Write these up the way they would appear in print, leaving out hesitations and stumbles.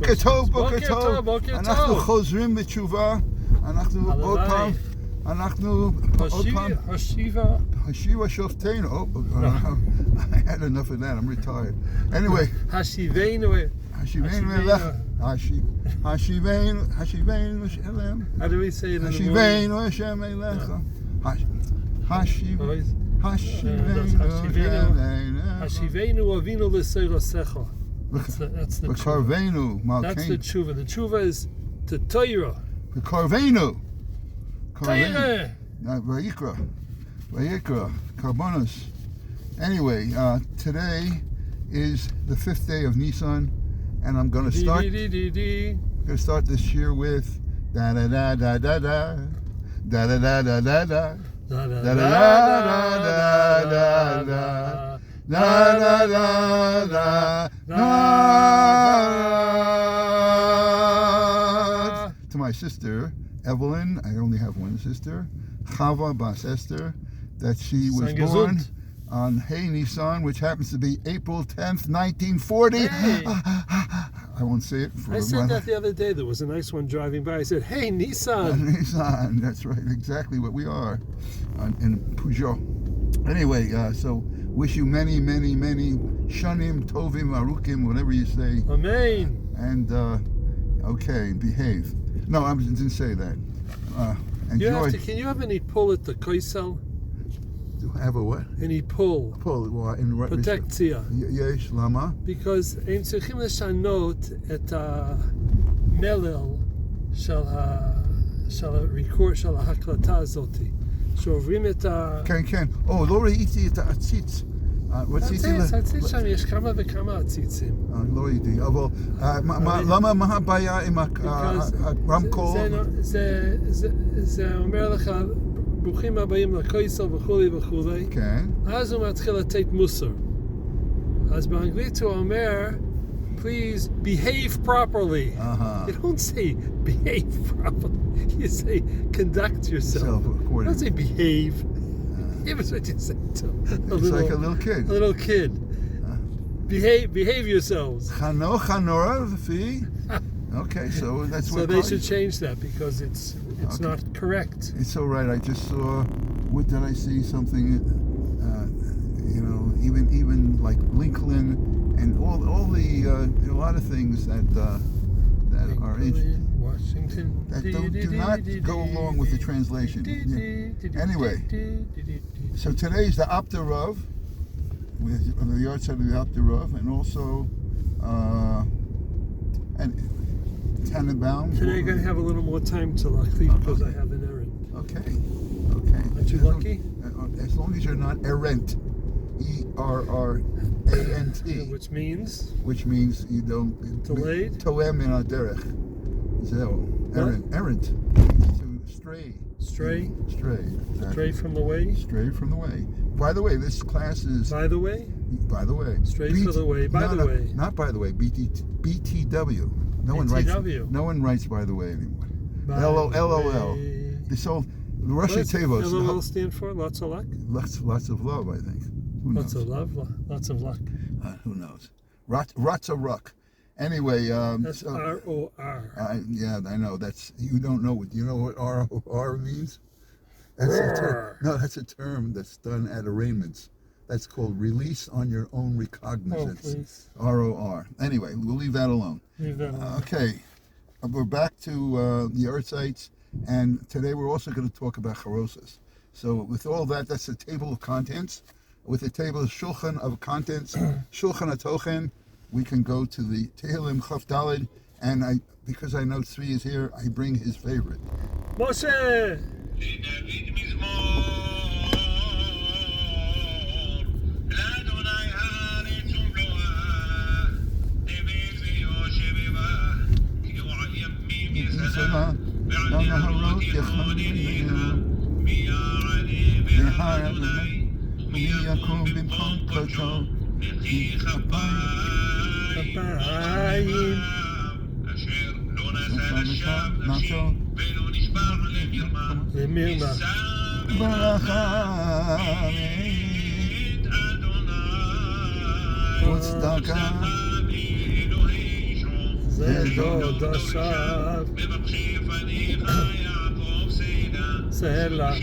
בוקר טוב, בוקר טוב. אנחנו חוזרים בתשובה, אנחנו עוד פעם, השיבה שופטנו. I had enough of that, I'm retired. Anyway, השיבנו אלך, השיבנו אלם. How do we say it in the morning? השיבנו השם אליך. השיבנו אבינו לסירוסך. That's the Karvenu, That's the tshuva. The tshuva is to Torah. Karvenu. Torah. Vayikra. Karbonos. Anyway, today is the 5th day of Nisan, and I'm going to start this year with da da da da da da da da da da da da da da da da da. La la la la la. To my sister Evelyn, I only have one sister, Chava Bas Esther, that she was born on Hey Nisan, which happens to be April 10th, 1940. Hey. I won't say it. I said that the other day. There was a nice one driving by. I said, "Hey, Nissan." Nissan, that's right, exactly what we are in Peugeot. Anyway, so wish you many, many, many shanim, tovim, arukim, whatever you say. Amen. And, okay, behave. No, I didn't say that. Enjoy. Can you have any pull at the koisel? Do I have a what? Any pull? Pull, in what? Protectia. Yesh, lama? Because הם צריכים לשנות את המלל של הריקור של ההקלטה הזאת. שעוברים את ה... כן. לא ראיתי את העציץ. העציץ שם, יש כמה וכמה עציצים. לא ראיתי, אבל מה הבעיה עם הרמקול? זה אומר לך, ברוכים הבאים לקויסל וכולי. כן. אז הוא מתחיל לתת מוסר. אז באנגלית הוא אומר, please behave properly. You don't say behave properly. You say conduct yourself. You don't say behave. Behave is what you say to It's like a little kid. A little kid. Behave yourselves. Chanora, fee. Okay, so that's what. So they should change that because it's okay. Not correct. It's all right. I just saw. What did I see? Something. Even like Lincoln and all the a lot of things that are Washington that do not go along with the translation. Anyway, so today's the Opterov, with the yard side of the Opterov, and also and Tannenbaum. Today I'm going to have a little more time to leave because I have an errand. Okay. Aren't you lucky? As long as you're not errant. ERRANT. Which means you don't delayed. Toem in derech. Errant. To stray. Stray. Exactly. Stray from the way. Stray from the way. By the way, this class is. By the way. Stray for the way. By the way. Not by the way. BTW. No one writes by the way anymore. LOL. This whole Russian Tavos. LOL stand for lots of luck. Lots of love, I think. Lots of love, lots of luck. Who knows? Rats of ruck. Anyway, that's ROR. Yeah, I know. That's you don't know what you know what ROR means. That's a term. No, that's a term that's done at arraignments. That's called release on your own recognizance. Oh, please. ROR. Anyway, we'll leave that alone. Okay, we're back to the earth sites, and today we're also going to talk about charosas. So with all that, that's the table of contents. With the table of shulchan of contents, shulchan atochen, we can go to the Tehillim Chaf Daled, and because I know Tzvi is here, I bring his favorite. Moshe! מי יקום במקום קודשו וכי כפיים אשר לא נשא נפשו ולא נשבר למרמה ברכה מאת אדוני וצדקה זה דוד עכשיו. סלע.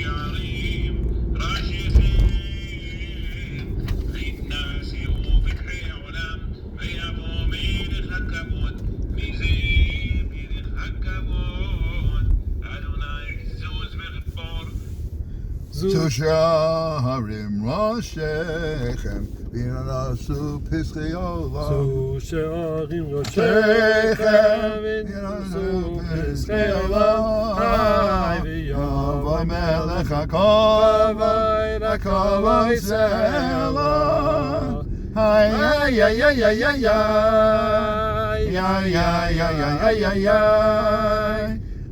זו שערים ראשיכם וינשאו פסחי עולם. זו שערים ראשיכם וינשאו פסחי עולם. יבוא מלך הכבוד, הכבוד סלע. היי היי היי היי היי היי היי היי היי היי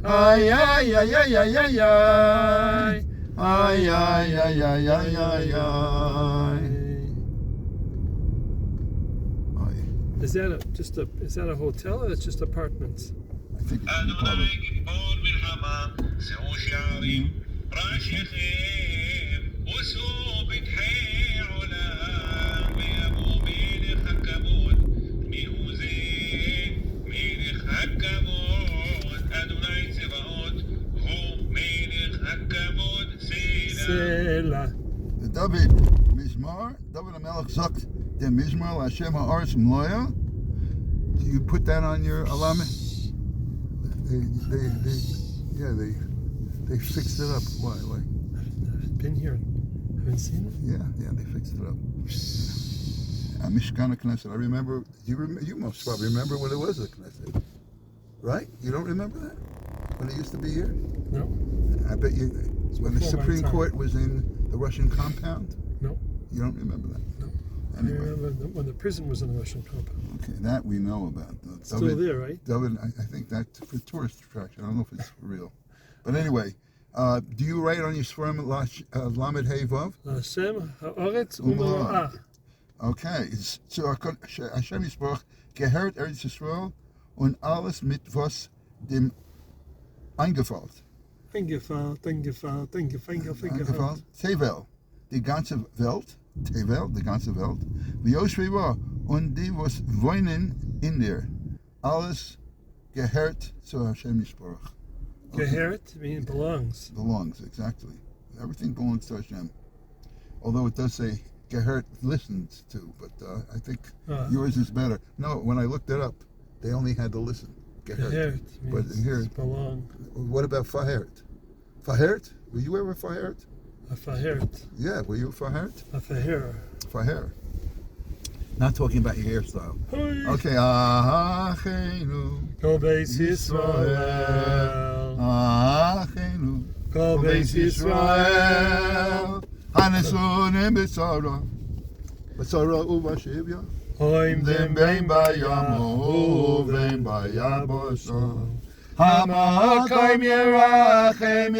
היי היי היי היי היי Ay, ay, ay, ay, ay, ay, ay. Is that a hotel or that's just apartments? I think it's an apartment. David Mizmar, David HaMelech sagt, der Mizmar Hashem ha'aretz mloya. Do you put that on your alamet? They fixed it up. Why? I've been here. Haven't seen it? Yeah, they fixed it up. Mishkan Knesset. I remember. You most probably remember when it was a Knesset, right? You don't remember that when it used to be here? No. I bet you. When the Supreme Court was in the Russian compound? No. You don't remember that? No. Anyway. I remember when the prison was in the Russian compound. Okay, that we know about. Still there, right? David, I think that's for tourist attraction. I don't know if it's for real. But anyway, do you write on your Sforim Lamed Hey Vav? Hashem ha'aretz u'malo'ah. Okay. So Hashem Yisborach gehört Eretz Yisrael und alles mitvos dem eingefallt. Eingefallt. Tevel, die ganze Welt. Tevel, die ganze Welt. V'yoshveva, und die was wohnen in der. Alles gehört zu Hashem Yisborach. Okay. Gehört means belongs. Belongs, exactly. Everything belongs to Hashem. Although it does say gehört listens to, but I think yours is better. No, when I looked it up, they only had to listen. Gehört but here, belong. What about Fahert? Fahert? Were you ever Fahert? A Fahert. Yeah, were you Fahert? A Faher. Faher. Not talking about your hairstyle. Okay. Achenu. Kol Beis Yisrael. Achenu. Kol Beis Yisrael. Hanesunim b'tzara. B'tzara u'vashivya. Hoim dem bein bayam. Uvem bayabosha. Hamakoim yerachem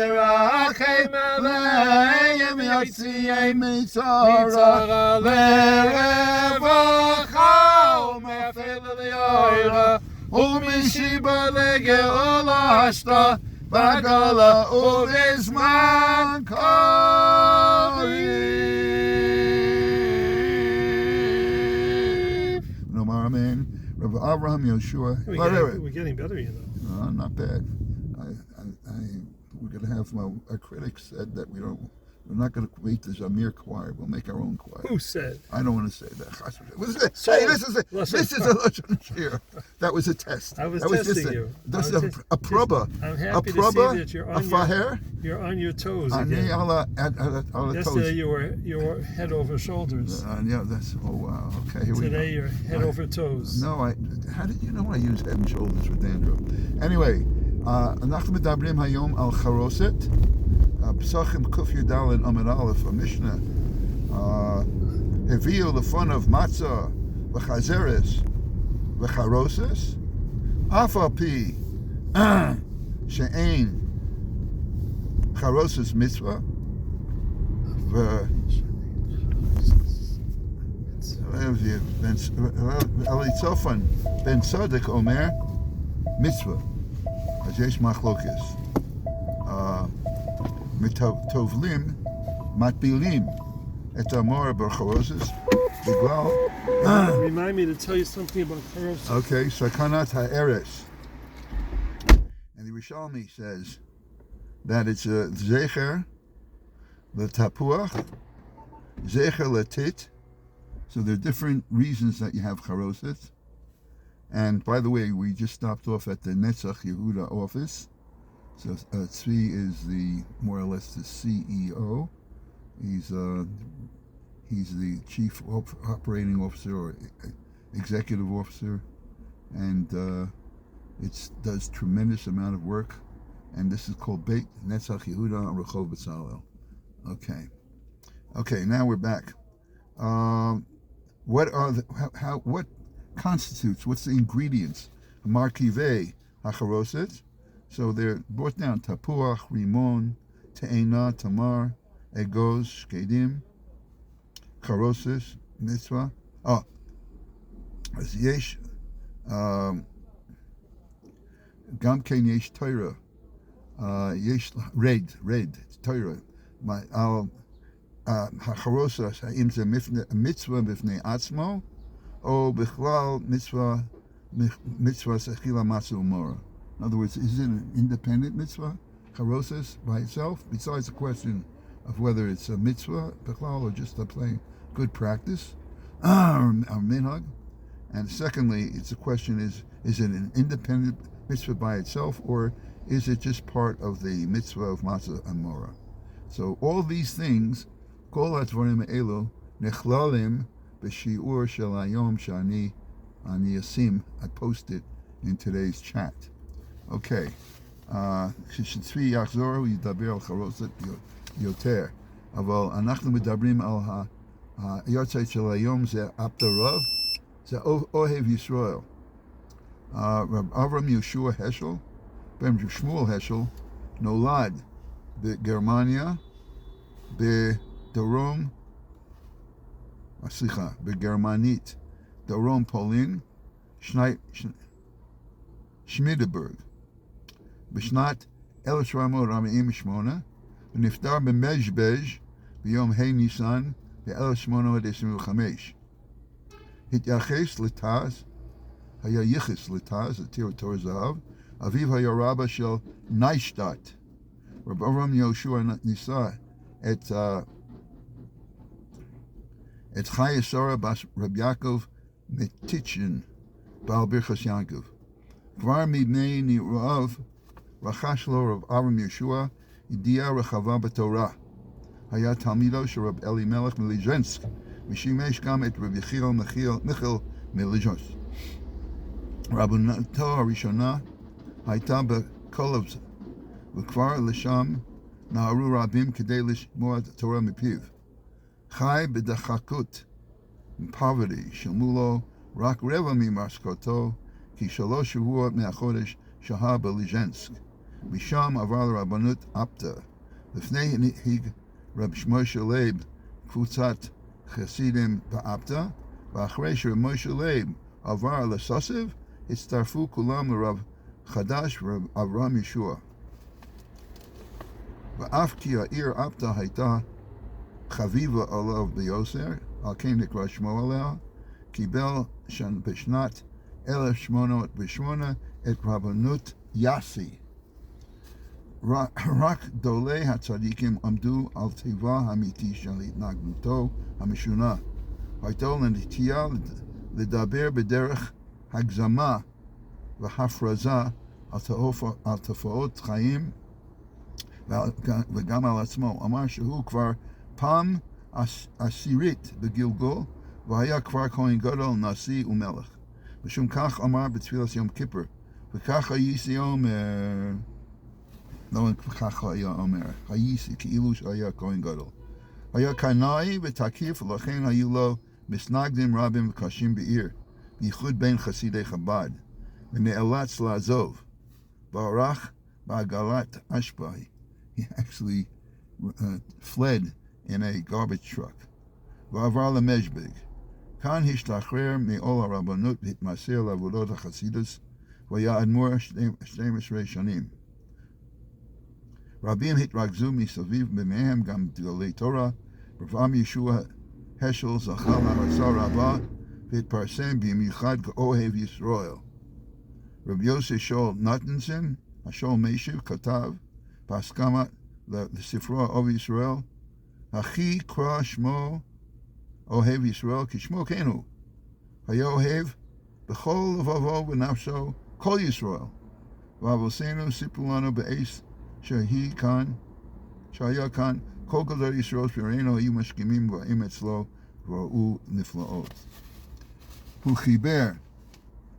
aleim Yotziyei mitzara lerevacha umefel le'oira umishiba legeola hashta bagala ubizman kariv. Nomar amen. Rabbi Abraham Yeshua. We're getting better, you know. Not bad. We're going to have our critics said that we're not going to create the Zamir choir. We'll make our own choir. Who said? I don't want to say that. Hey, this is a Lashon Shir. That was a test. I was testing just you. This is a proba. I'm happy to see that you're on you're on your toes again. Yesterday you were head over shoulders. Yeah, that's wow. Okay, here we go. Today you're head over toes. No, how did you know I use head and shoulders for dandruff? Anyway, אנחנו מדברים היום על חרוסת. פסחים קוף י"ד עמוד א', המשנה הביאו לפניו מצה וחזרס וחרוסס, אף על פי שאין חרוסס מצווה, אליצופן בן צדק אומר מצווה. אז יש מחלוקס. מטובלים, מטבילים את המור בחרוסס Remind me to tell you something about Charosis. Okay, Sakanat Ha'eres. And the Rishalmi says that it's a Zecher, the Tapuach, Zecher Latit. So there are different reasons that you have Charoset. And by the way, we just stopped off at the Netzach Yehuda office. So Tzvi is the more or less the CEO. He's the chief operating officer or executive officer, and it does tremendous amount of work. And this is called Beit Netzach Yehuda on Rehov B'Tzalel. Okay. Now we're back. What constitutes? What's the ingredients? Markivei hacharoset. So they're brought down: tapuach, rimon, te'ena, tamar, egoz, shkedim, charoses, mitzvah. As yesh, gam ken yesh Torah, yesh red, Torah. My hacharosas ha'im ze mitzvah b'fnei atzmo, o bichlal mitzvah sechila matzah umora. In other words, is it an independent mitzvah, charoses, by itself? Besides the question of whether it's a mitzvah, bichlal, or just a plain good practice, or minhag. And secondly, it's a question is it an independent mitzvah by itself, or is it just part of the mitzvah of matzah and mora? So all these things, kol hadvarim elu nechlalim b'shiur shel hayom shani asim. I posted in today's chat. Okay. כשצבי יחזור הוא ידבר על חרוסת יותר. אבל אנחנו מדברים על היורצייט של היום, זה אפטר רב, זה אוהב ישראל. רב אברהם יהושע השל, בן שמואל השל, נולד בגרמניה, בגרמנית, דרום פולין, שמידברג. בשנת 1748, ונפטר במז'בז' ביום ה' ניסן ב-1825. התייחס לתז, היה ייחס לתז, תור זהב, אביו היה רבא של ניישטאט. רב אברהם יהושע נישא את חיה שרה רב יעקב מטיצ'ן, בעל ברכס יעקב. כבר מבני נעוריו רכש לו רב אברהם יהושע ידיעה רחבה בתורה. היה תלמידו של רב אלימלך מליז'נסק, ושימש גם את רב יחיאל מיכל מליז'נסק. רבנותו הראשונה הייתה בקולובז, וכבר לשם נהרו רבים כדי לשמוע את התורה מפיו. חי בדחקות, poverty, שילמו לו רק רבע ממשכורתו, כי 3 שבועות מהחודש שהה בליז'נסק. משם עבר לרבנות אפטה. לפני הנהיג רב שמואל לייב קבוצת חסידים באפטה, ואחרי שרב משה לייב עבר לסוסב, הצטרפו כולם לרב חדש רב אברהם יהושע. ואף כי העיר אפטה הייתה חביבה עליו ביוסר, על כן נקרא שמו עליה, קיבל בשנת 1808 את רבנות יאסי. רק גדולי הצדיקים עמדו על טבעה האמיתי של התנהגותו המשונה. הייתה לנטייה לדבר בדרך הגזמה והפרזה על תופעות חיים וגם על עצמו. אמר שהוא כבר פעם עשירית בגלגול, והיה כבר כהן גדול, נשיא ומלך. משום כך אמר בתפילת יום כיפר, וכך הייתי אומר, לא כך היה אומר, הייתי כאילו שהיה כהן גדול. היה קנאי ותקיף, ולכן היו לו מסנגדים רבים וקשים בעיר, בייחוד בין חסידי חב"ד, ונאלץ לעזוב. וערך בעגלת אשפה. He actually fled in a garbage truck. ועבר למז'בג. כאן השתחרר מעול הרבנות והתמסר לעבודות החסידות, והיה אדמו"ר 12 שנים. רבים התרכזו מסביב, ביניהם גם גדולי תורה. רב אברהם יהושע השל זכה להערצה רבה והתפרסם במיוחד כאוהב ישראל. רבי יוסי שואל נתנסון, השואל משיב, כתב בהסכמה לספרו אוהב ישראל, הכי קרא שמו אוהב ישראל, כי שמו כן הוא. היה אוהב בכל לבבו ונפשו כל ישראל. ואבותינו סיפרו לנו באש שהיה כאן, כל גדולי ישראל שראינו היו משכימים ובאים אצלו וראו נפלאות. הוא חיבר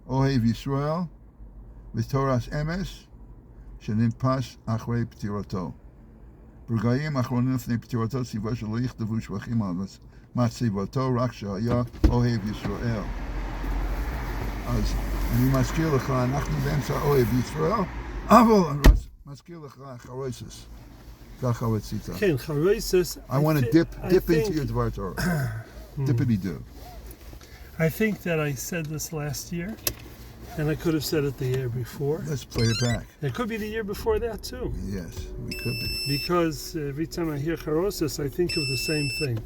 אוהב ישראל ותורס אמס שנדפס אחרי פטירתו. ברגעים האחרונים לפני פטירתו ציווה שלא יכתבו שבחים על מצבתו, רק שהיה אוהב ישראל. אז אני מזכיר לך, אנחנו באמצע אוהב ישראל, אבל אני מזכיר לך חרויסס. ככה רצית. כן, חרויסס. I want to dip into your דבר תורה. Dippity do. I think that I said this last year, and I could have said it the year before. Let's play it back. It could be the year before that too. Yes, we could be. Because every time I hear charosis, I think of the same thing.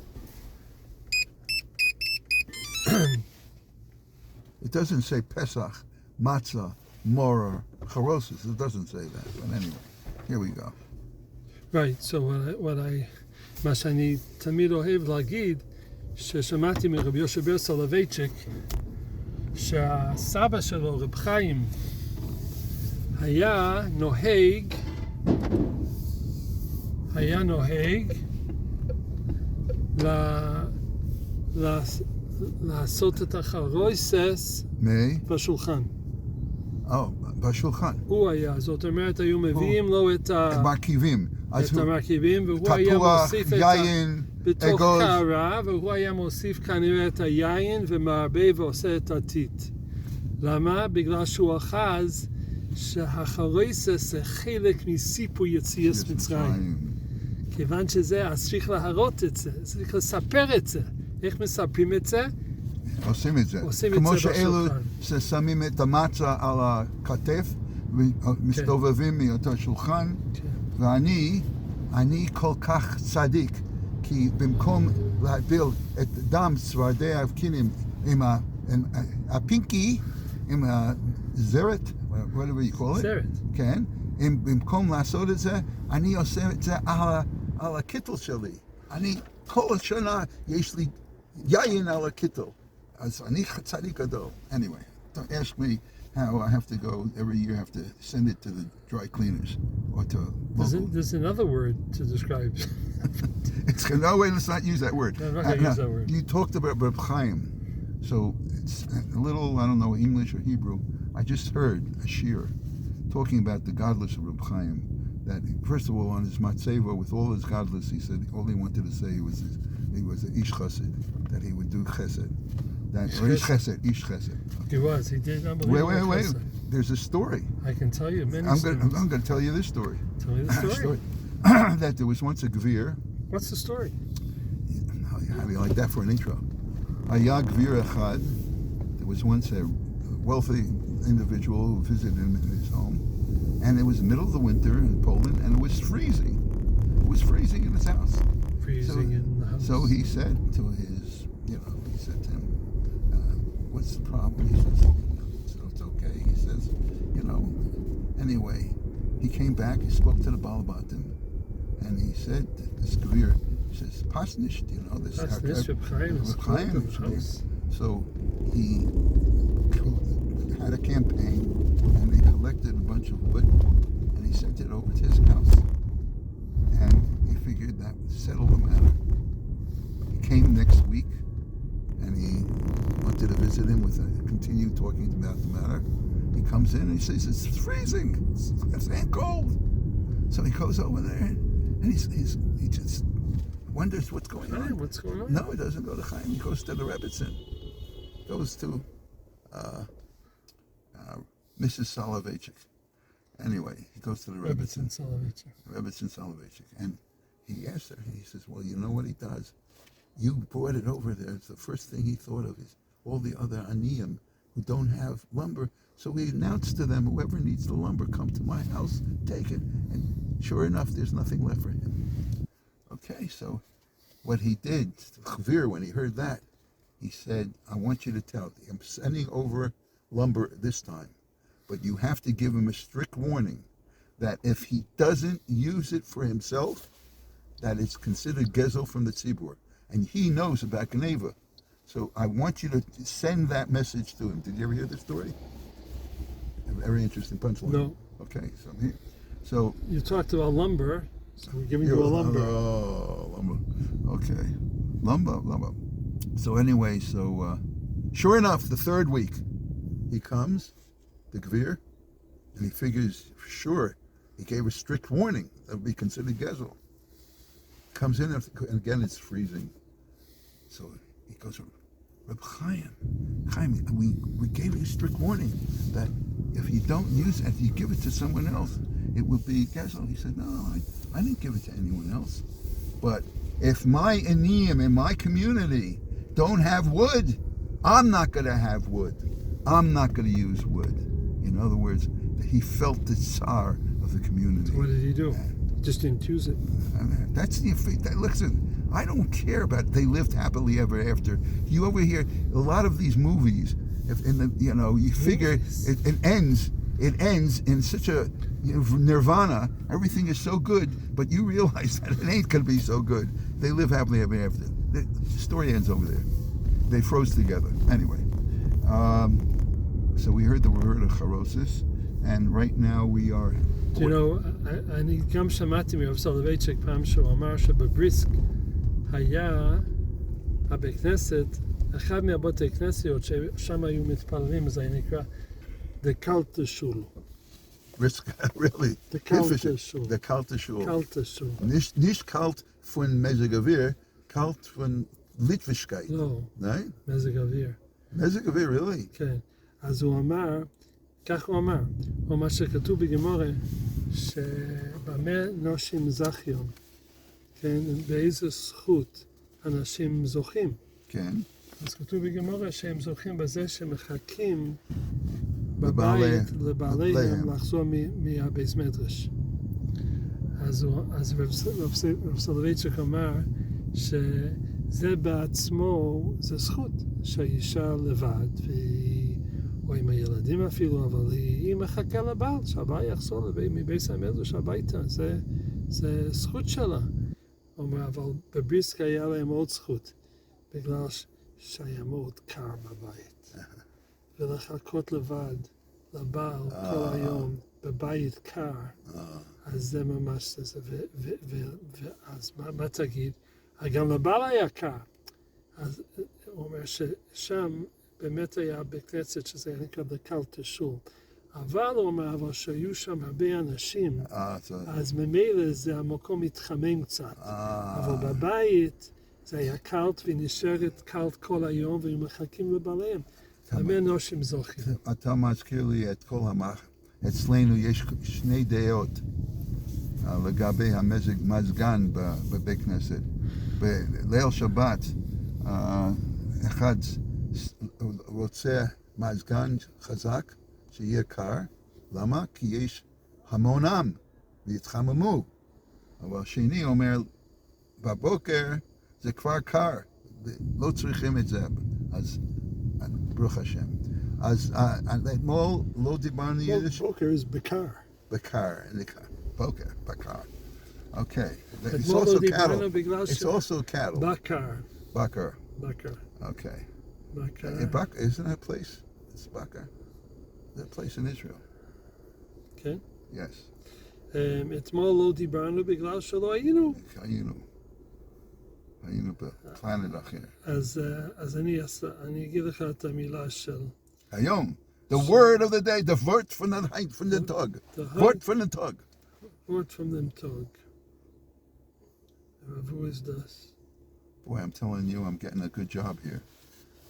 It doesn't say Pesach, Matzah, Moror, Charosis. It doesn't say that. But anyway, here we go. Right, so מה שאני תמיד אוהב להגיד, ששמעתי מרבי יושב בר סולובייצ'יק, שהסבא שלו, רב חיים, היה נוהג לעשות את החרויסס בשולחן. בשולחן. הוא היה, זאת אומרת, היו מביאים לו את המרכיבים. והוא היה מוסיף בתוך קערה, והוא היה מוסיף כנראה את היין ומערבב ועושה את הטיט. למה? בגלל שהוא אחז שהחרויסס זה חלק מסיפור יציאת מצרים. כיוון שזה, אז צריך להראות את זה, צריך לספר את זה. איך מספרים את זה? עושים את זה. כמו שאלו ששמים את המצה על הכתף ומסתובבים מאותו שולחן. ואני כל כך צדיק, כי במקום להביל את דם צפרדעי האבקינים עם הפינקי, עם הזרת, whatever you call it, כן? במקום לעשות את זה, אני עושה את זה על הקיטל שלי. כל השנה יש לי יין על הקיטל. אז אני צדיק גדול. Anyway, don't ask me how I have to go every year. I have to send it to the dry cleaners or to local. There's another word to describe. No way, let's not use that word. No, I'm not going to use that word. You talked about Reb Chaim. So it's a little, I don't know, English or Hebrew. I just heard a shir talking about the godless of Reb Chaim. That first of all, on his matzeva, with all his godless, he said all he wanted to say was he was an ish chesed, that he would do chesed. Ish chesed. Okay. He did unbelievable. Wait. There's a story. I can tell you many stories. I'm going to tell you this story. Tell me the story. That there was once a gvir. What's the story? How do you like that for an intro? Haya gvir echad. There was once a wealthy individual who visited him in his home. And it was the middle of the winter in Poland, and it was freezing. It was freezing in his house. In the house. So he said to his, he said to him, what's the problem? He says, it's okay. He says, anyway, he came back, he spoke to the Balabatim, and he said, this Gavir, he says, Pasnish, this house. So he had a campaign, and they collected a bunch of wood, and he sent it over to his house. And he figured that would settle the matter. He came next week, and he wanted to visit him continue talking about the matter. He comes in and he says, it's freezing, it's cold. So he goes over there, and he just wonders what's going on. What's going on? No, he doesn't go to Chaim, he goes to the Rebbitzin. Goes to Mrs. Soloveitchik. Anyway, he goes to the Rebbitzin Soloveitchik. And he asked her, he says, well, you know what he does? You brought it over there. It's the first thing he thought of is all the other aniyim who don't have lumber. So he announced to them, whoever needs the lumber, come to my house, take it. And sure enough, there's nothing left for him. Okay, so what he did, Chavir, when he heard that, he said, I want you to tell, I'm sending over lumber this time, but you have to give him a strict warning that if he doesn't use it for himself, that it's considered gezel from the tzibur. And he knows about Geneva. So I want you to send that message to him. Did you ever hear this story? A very interesting punchline. No. Okay, so here. So you talked about lumber, so we're giving you a lumber. Oh, lumber. Okay. Lumber. So anyway, sure enough, the third week, he comes, the Gvir, and he figures, sure, he gave a strict warning that would be considered gezel. Comes in, and again it's freezing. So he goes, Reb Chaim, we gave you a strict warning that if you don't use it, if you give it to someone else, it will be gezel. He said, no, I didn't give it to anyone else. But if my aniyim in my community don't have wood, I'm not going to have wood. I'm not going to use wood. In other words, he felt the tsar of the community. So what did he do? He just didn't use it. That's the effect. Listen, I don't care about they lived happily ever after. You over here, a lot of these movies, if in the you figure it ends in such a nirvana. Everything is so good, but you realize that it ain't gonna be so good. They live happily ever after. The story ends over there. They froze together. Anyway, so we heard the word of charosis, and right now we are. אני גם שמעתי מרב סולובייצ'יק פעם שהוא אמר שבבריסק היה הבית כנסת, אחד מהבתי כנסיות ששם היו מתפללים, זה נקרא the kalte shul. Really? The kalte shul. The kalte shul. Kalte shul. Nicht kalt von Mezeg Avir, kalt von Litwischkeit. לא. Right? מזג אוויר. מזג אוויר, really? כן. אז הוא אמר, כך הוא אמר שכתוב בגמורה, שבמה נושים זכיון, כן, באיזו זכות אנשים זוכים. כן. אז כתוב בגמורה שהם זוכים בזה שמחכים בבית לבעליהם לחזור מהבית מדרש. אז רב סולובייצ'יק אמר שזה בעצמו, זה זכות שהאישה לבד, או עם הילדים אפילו, אבל היא מחכה לבעל, שהבעל יחזור מבית המדרש הביתה, זה זכות שלה. הוא אומר, אבל בבריסק היה להם עוד זכות, בגלל שהיה מאוד קר בבית. ולחכות לבד, לבעל כל היום, בבית קר, אז זה ממש זה. ואז מה תגיד? גם לבעל היה קר. אז הוא אומר ששם באמת היה בכנסת שזה נקרא בקלטה שול. אבל הוא אומר, אבל שהיו שם הרבה אנשים, אז ממילא זה המקום מתחמם קצת. אבל בבית זה היה קלט ונשארת קלט כל היום והיו מחכים לבעליהם. הרבה אנשים זוכים. אתה מזכיר לי את כל אצלנו יש שני דעות לגבי המזגן בבית כנסת. בליל שבת, אחד רוצה מזגן חזק, שיהיה קר. למה? כי יש המון עם והתחממו. אבל השני אומר, בבוקר זה כבר קר, לא צריכים את זה. אז ברוך השם. אז אתמול לא דיברנו יידיש. בוקר is בקר. בקר, בוקר, בקר. Okay. It's אתמול also לא cattle. דיברנו בגלל It's also cattle. בקר. Bakar. בקר. Okay. בקר. Isn't that a place? It's Bakar. That place in Israel. כן. Yes. אתמול לא דיברנו בגלל שלא היינו. היינו בפלנט אחר. אז אני אגיד לך את המילה של... היום. The word of the day. The word from the Tog. Word from the Tog. Word from the Tog. Who is this? Boy, I'm telling you, I'm getting a good job here.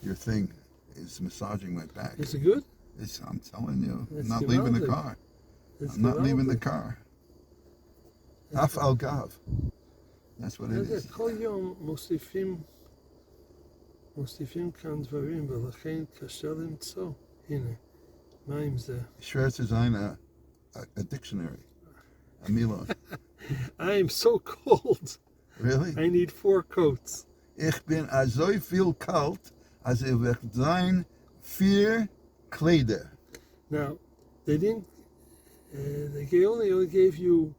Your thing is massaging my back. Is it good? I'm telling you. I'm not It's leaving the geweldig. car. It's I'm not leaving the geweldig. car. Af al gav. That's what it is. כל יום מוסיפים כאן דברים, ולכן קשה למצוא. הנה, מה עם זה? Schwarz is a dictionary. A Milan. I am so cold. Really? I need 4 coats. Ich bin so viel kalt, als wird sein 4 Kleider. Now, they didn't. They only gave you.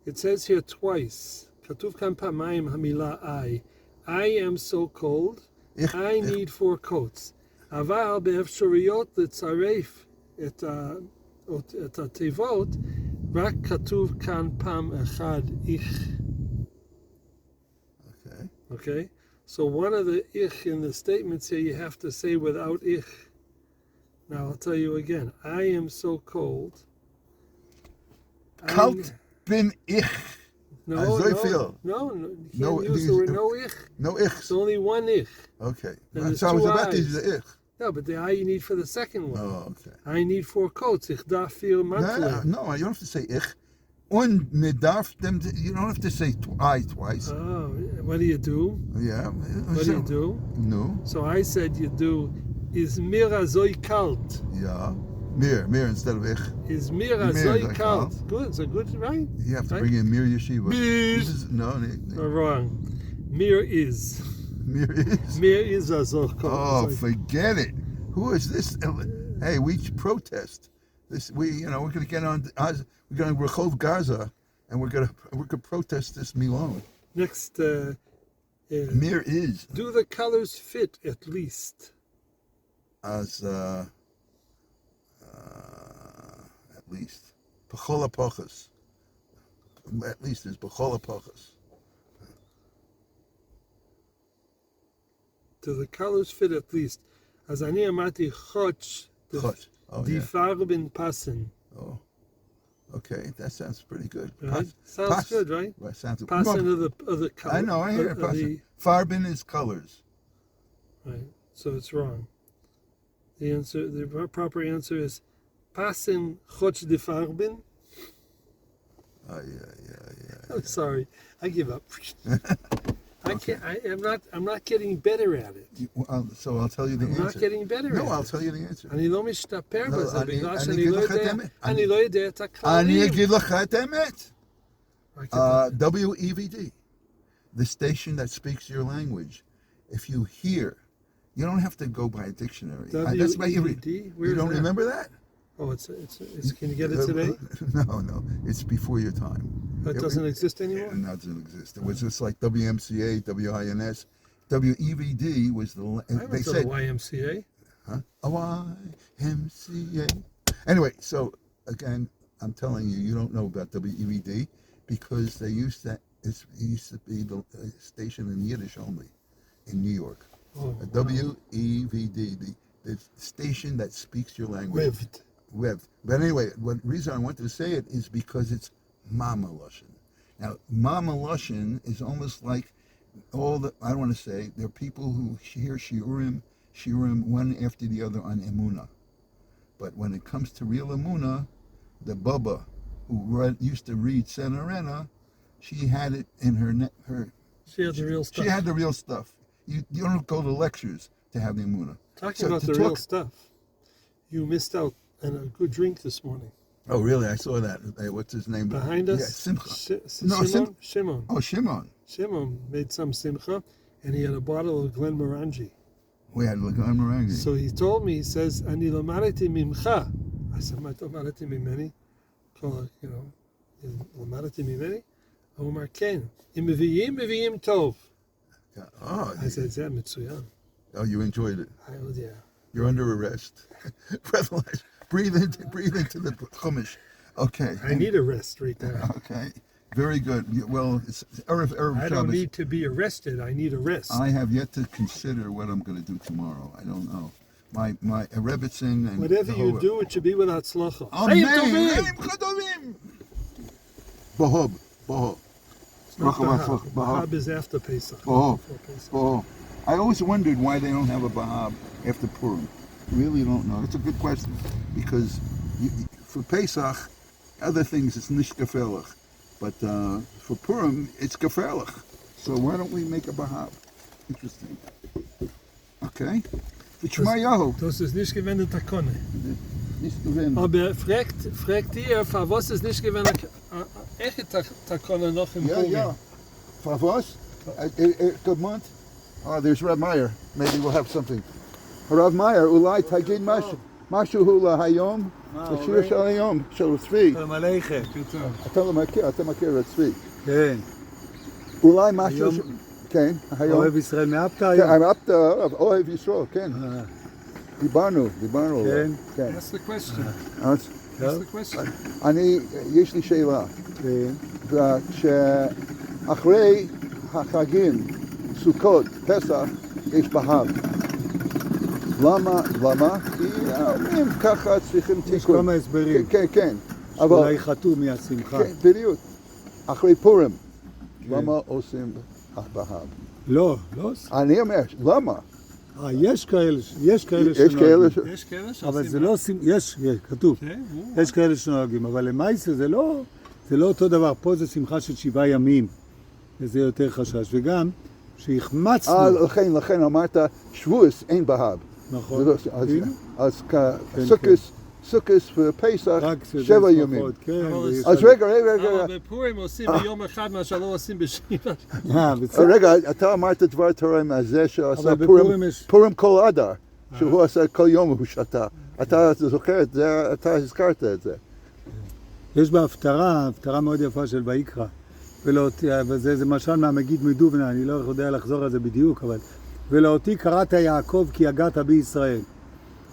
It says here twice. Katuv kan pamayim hamila I. I am so cold. I need 4 coats. Aval be'efshoriyot letzaref et התיבות, רק כתוב כאן פעם אחד ich. Okay? So one of the ich in the statements here you have to say without ich. Now I'll tell you again. I am so cold. Kalt bin ich. No, you can't use the word no ich. No ich. It's only one ich. Okay. There's So I was 2 about to I's. use the ich. No, but the I you need for the second one. Oh, okay. I need 4 coats. Ich darf 4 Mantel. No, you don't have to say ich. Und mir darf them. You don't have to say I twice. Oh, what do you do? Yeah. What do you do? No. So I said you do, is mir azoi kalt. Yeah. Mir instead of ich. Is mir Mir azoi azoi kalt. kalt. Good, so good, right? You have to Right? bring in Mir Yeshiva. Mir. No, Wrong. Mir is. Mir is. Mir is azoi kalt. Oh, It's like- forget it. Who is this? Hey, we protest. We're going to get on. We're going to Rehov Gaza, and we're going to protest this Milon. Next, Mir is do the colors fit at least? as at least B'chol ha'pachas. At least is B'chol ha'pachas. Do the colors fit at least? As ani amati chotch, Chotch. Oh, die yeah. Farben passen. Oh, okay. That sounds pretty good. Right? Sounds good, right? Right, sounds good. Passen of the color. I know. I hear it. Passen. Farben is colors. Right. So it's wrong. The proper answer is passen chotch die Farben. Yeah. I'm sorry. I give up. I can't. I'm not getting better at it. So I'll tell you the I'm answer. not getting better at it. No, I'll tell you the answer. אני לא משתפר לא, בזה, אני- בגלל אני שאני אגיד לא לך את יודע, האמת. אני לא יודע את אני הכללים. אגיד לך את האמת. רק את WEVD, the station that speaks your language. If you hear, you don't have to go by a dictionary. That's my WEVD? Where You is don't that? remember that? Oh, it's. Can you get it today? No, it's before your time. It doesn't exist anymore. It doesn't exist. It was just like WMCA, WINS. WEVD was the. I They went to the said, YMCA. huh? YMCA. Anyway, so again, I'm telling you, you don't know about WEVD because it used to be the station in Yiddish only in New York. Oh, WEVD, the station that speaks your language. Wevd. But anyway, the reason I wanted to say it is because it's Mama Lashon. Now, Mama Lashon is almost like I don't want to say, there are people who hear shiurim one after the other on Emunah. But when it comes to real Emunah, the Bubba, who used to read Senorena, she had it in her. She had the real stuff. She had the real stuff. You don't go to lectures to have the Emunah. Talking about the real stuff, you missed out on a good drink this morning. Oh, really? I saw that. Hey, what's his name? Behind us, Yeah, Simcha. Shimon. Oh, Shimon. Shimon made some simcha, and he had a bottle of Glenmorangie. We had Lagan Morangi. So he told me, he says, "Ani lamareti mimcha." I said, "Ma lamareti mimeni?" Lamareti mimeni? Omar Ken. Im meviyim tov. Oh, I said, "Zeh mitzuyan." oh, you enjoyed it. Yeah. You're under arrest. Breathalyze. Breathe into the Chumash. Okay. I need a rest right now. Okay. Very good. Well, it's Erev I don't Shabbos. need to be arrested. I need a rest. I have yet to consider what I'm going to do tomorrow. I don't know. My Rebbitzin and Whatever you Jehovah. do, it should be with Hatzlacha. Amen. Chaim tovim. Chaim Tovim. Bahab. It's not Bahab. Bahab. Bahab is after Pesach. Bahab. Before Pesach. Oh, I always wondered why they don't have a Bahab after Purim. Really don't know. It's a good question because for Pesach, other things it's nicht gefährlich, but for Purim it's gefährlich. So why don't we make a Bahab? Interesting. Okay. V'shmayahu. Das ist nicht gewendet Takone. Nicht gewinnt. Aber fragt ihr, für was ist nicht gewendet echte Takone noch im Ja, Purim? ja. For was? Good month? There's Rav Meyer. Maybe we'll have something. Rav Meyer, אולי תגיד משהו להיום? לשיר של היום, של צבי. שלום עליכם. אתה מכיר את צבי. כן. אולי משהו... כן, היום. אוהב ישראל מאפתא היום? כן, מאפתא, אוהב ישראל, כן. דיברנו. כן. כן. That's the question. אז That's the question. יש לי שאלה. שאחרי החגים, סוכות, פסח, יש בהר. למה? כי אומרים ככה צריכים תיקון. יש כמה הסברים. כן. אולי חתום מהשמחה. כן, בדיוק. אחרי פורים, למה עושים בהר? לא עושים. אני אומר, למה? יש כאלה שנוהגים. יש כאלה אבל שעושים... זה לא עושים, יש, כתוב. כן, יש כאלה שנוהגים, אבל למעשה זה לא אותו דבר. פה זה שמחה של 7 ימים, וזה יותר חשש. וגם, שהחמצנו... לכן אמרת, שבועס אין בהר. נכון. אז סוכס ופסח, 7 ימים. אז רגע. אבל בפורים עושים ביום אחד מה שלא עושים בשבעה. רגע, אתה אמרת דבר תורה מהזה שעשה פורים כל אדר, שהוא עשה כל יום הוא שתה. אתה זוכר את זה, אתה הזכרת את זה. יש בהפטרה מאוד יפה של ויקרא. וזה משל מהמגיד מדובנה, אני לא יודע לחזור על זה בדיוק, אבל... ולאותי קראת יעקב כי הגעת בישראל.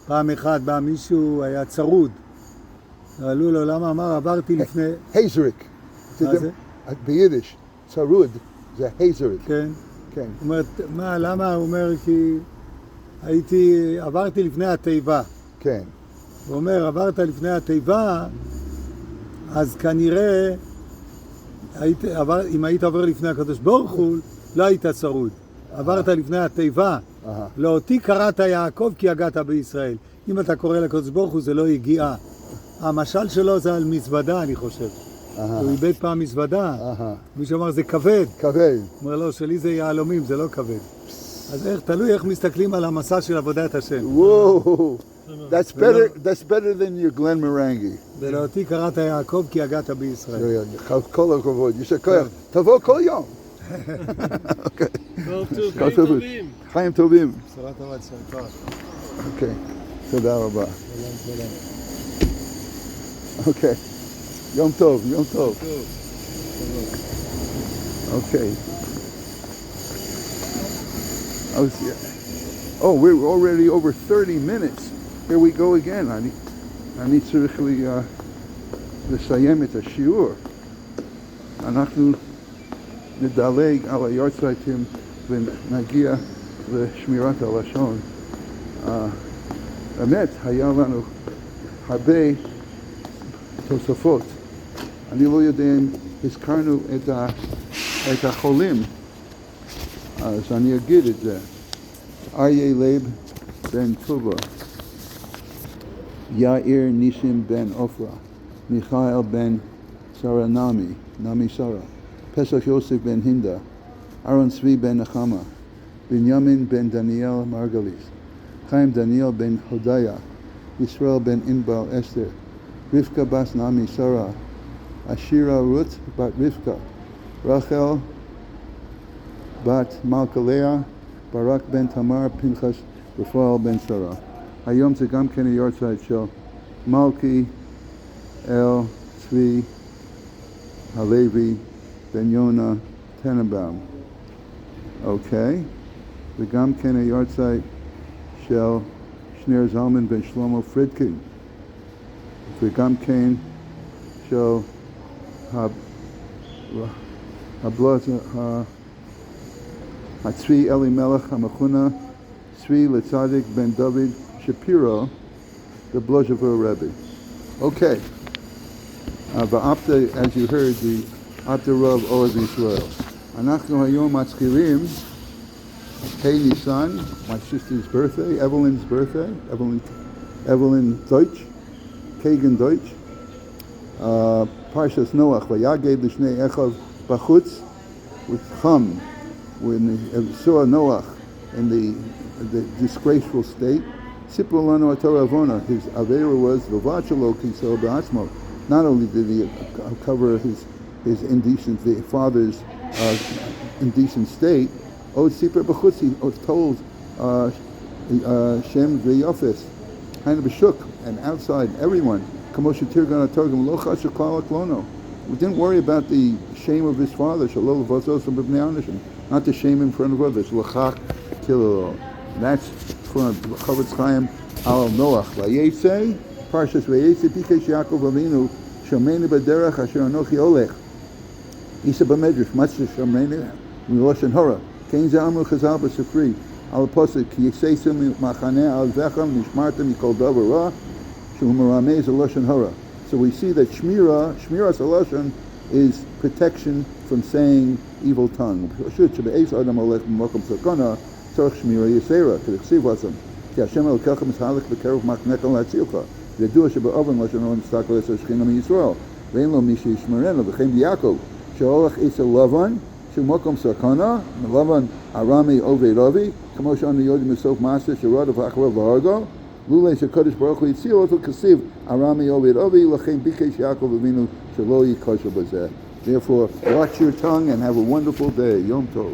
פעם אחת בא מישהו, היה צרוד. שאלו לו למה אמר, עברתי לפני... הייזריק. מה זה? ביידיש, צרוד זה הייזריק. כן. כן. הוא אומר, למה? הוא אומר, כי עברתי לפני התיבה. כן. הוא אומר, עברת לפני התיבה, אז כנראה, אם היית עובר לפני הקדוש ברוך הוא, לא היית צרוד. עברת לפני התיבה, לאותי קראת יעקב כי הגעת בישראל. אם אתה קורא לקדוש ברוך הוא זה לא הגיעה. המשל שלו זה על מזוודה אני חושב. הוא איבד פעם מזוודה. מישהו אמר זה כבד. כבד. הוא אומר לא, שלי זה יעלומים, זה לא כבד. אז תלוי איך מסתכלים על המסע של עבודת השם. וואו, that's better than your Glen Morangi. ולאותי קראת יעקב כי הגעת בישראל. כל הכבוד, יש כוח. תבוא כל יום. אוקיי. חיים טובים. חיים טובים. בשורת טובה צרפת. אוקיי, תודה רבה. שלום. אוקיי, יום טוב. אוקיי. Oh, we're already over 30 minutes. Here we go again. אני צריך לסיים את השיעור. אנחנו נדלג על היורצייטים ונגיע לשמירת הלשון. באמת, היה לנו הרבה תוספות. אני לא יודע אם הזכרנו את החולים, אז אני אגיד את זה. אריה לייב בן טובה, יאיר ניסים בן עופרה, מיכאל בן שרה נמי שרה, פסח יוסף בן הינדה, אהרון צבי בן נחמה, בנימין בן דניאל מרגליס, חיים דניאל בן הודיה, ישראל בן ענבל אסתר, רבקה בת נמי שרה, אשירה רות בת רבקה, רחל בת מלכה לאה, ברק בן תמר, פנחס רפאל בן שרה. היום זה גם כן היורצייט של מלכי, אל, צבי, הלוי, בן יונה, טננבאום. אוקיי? וגם כן היורצייט של שניר זלמן בן שלמה פרידקין. וגם כן של הצבי אלימלך המכונה צבי לצדיק בן דוד שפירו, the Blozhevo Rebbe. Okay. Va'apta, as you heard, the Apta Rav Oav Yisrael. אנחנו היום מתחילים Hey Nisan, my sister's birthday, Evelyn's birthday, Evelyn Deutsch, Kagan Deutsch. Parshas Noach, Vayaged l'shnei Echav b'chutz, with Chum, when they saw Noach in the disgraceful state. Sipur lanu atorah avona, his avera was v'vachalo kisel b'atzmo. Not only did he cover his indecent, the father's indecent state, Od Sipra B'chutzi, told Shem V'Yofis, Hainu B'Shuk, and outside, everyone, Kamosha Tirgan HaTorgim, Lo Chasher Klal Klono. We didn't worry about the shame of his father, Shalol Vazos B'Bnei Anishim, not the shame in front of others, L'chach Kilolo. That's from Chavetz Chaim Al Noach. Vayetze, Parshas Vayetze, Pikesh Yaakov Avinu, Shomeinu B'derech Asher Anochi Olech. Isa B'Medrash, Matzah Shomeinu, Miloshen Hora. Kein Za'amru Chazal B'Sefri, Al Posek, Ki Yiseisim Machaneh Al Vechem, Nishmartem Mikol Davar Ra, Shu Meramez Loshen Hora. So we see that Shmiras Haloshon is protection from saying evil tongue. Should Shebe'ez Adam Olech B'Mokom Sakana, Tzorch Shmira Yisera, K'Leksiv Lasam, Ki Hashem Elokechem Mishalech B'Kerov Machnekel Latzilcha, V'Yadua Shebe'oven Loshen Hora Nistakol Esar Shechinam Yisrael, Ve'en Lo Mishi Yishmerenu, V'Chem B'Yakov, She'olech Esa Lavan, She'mokom Sakana, Lavan Arami Ovei Ravi, Kamo She'an Yodim Esof Master, She'rod of Achra V'Argo, Lulei Shekadosh Baruch Hu Yitzil Oto Kasiv Arami Oved Ovi Lachem Bikesh Yaakov Avinu Shelo Yikosher Bazeh. Therefore, watch your tongue and have a wonderful day. Yom Tov.